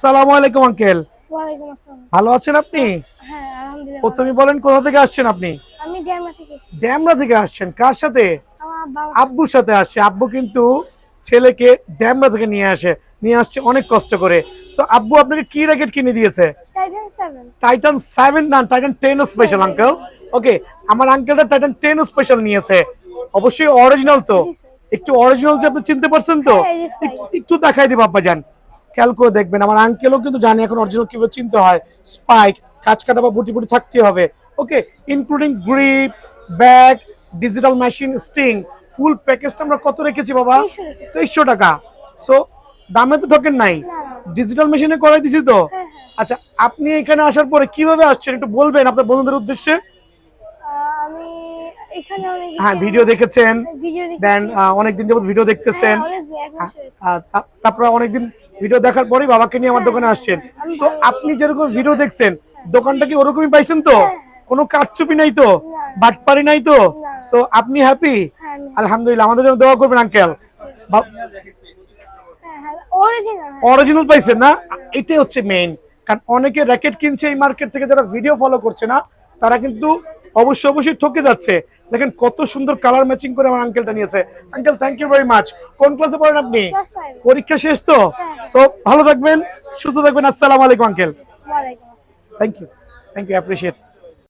সালামু আলাইকুম আঙ্কেল। ওয়ালাইকুম আসসালাম। ভালো আছেন আপনি? হ্যাঁ, আলহামদুলিল্লাহ ভালো প্রথমে আছি। বলেন কোথা থেকে আসছেন আপনি? আমি ড্যামরা থেকে এসেছি। ড্যামরা থেকে আসছেন, কার সাথে? আমার বাবা আব্বুর সাথে আসছে। আব্বু কিন্তু ছেলেকে ড্যামরা থেকে নিয়ে আসছে অনেক কষ্ট করে। সো আব্বু আপনাকে কি র্যাকেট কিনে দিয়েছে? টাইটান 7। টাইটান 7 না, টাইটান 10 স্পেশাল আঙ্কেল। ওকে, আমার আঙ্কেলটা টাইটান 10 স্পেশাল নিয়েছে। অবশ্যই অরিজিনাল তো। জি স্যার। একটু অরিজিনাল যে আপনি চিনতে পারছেন তো? হ্যাঁ, yes, ভাই। একটু দেখাই দিব আব্বা যান। খেয়াল করে দেখবেন, আমার আঙ্কেলও কিন্তু জানে এখন অরিজিনাল কিভাবে চিনতে হয়। স্পাইক, কাঁচ কাটা বা বুটি বুটি থাকতে হবে। Okay, including grip, bag, digital machine, স্টিং, ফুল প্যাকেজটা আমরা কত রেখেছি বাবা? 2300 টাকা। সো দামে তো ঠকেন নাই, না। ডিজিটাল মেশিনে করাই দিছি তো। হ্যাঁ, হ্যাঁ। আচ্ছা, আপনি এখানে আসার পরে কিভাবে আসছেন একটু বলবেন আপনার বন্ধুদের উদ্দেশ্যে? আমি এখানে অনেক হ্যাঁ, ভিডিও দেখেছেন, ভিডিও দেখেছি। দেন অনেকদিন যাবত ভিডিও দেখতেছেন। হ্যাঁ, অনেক এক মাস হয়েছে। তারপর অনেকদিন ভিডিও দেখার পরেই বাবাকে নিয়ে আমার দোকানে আসছেন। সো আপনি যেরকম ভিডিও দেখছেন, দোকানটা কি ওরকমই পাইছেন তো? কোনো কারচুপি নাই তো? বাটপারি নাই তো? সো আপনি হ্যাপি? হ্যাঁ, আলহামদুলিল্লাহ, আমাদের জন্য দোয়া করবেন আঙ্কেল। হ্যাঁ, অরিজিনাল। অরিজিনাল পাইছেন না? এটাই হচ্ছে মেইন। কারণ অনেকে র্যাকেট কিনছে এই মার্কেট থেকে, যারা ভিডিও ফলো করছে না তারা কিন্তু অবশ্যই ঠকে যাচ্ছে। দেখেন কত সুন্দর কালার ম্যাচিং করে আমার আঙ্কেলটা নিয়েছে। Uncle, thank you very much. কোন ক্লাসে পড়েন আপনি? ক্লাস 5। পরীক্ষা শেষ তো? সো ভালো থাকবেন, সুস্থ থাকবেন। আসসালামু আলাইকুম আঙ্কেল। ওয়ালাইকুম আসসালাম। Thank you, appreciate.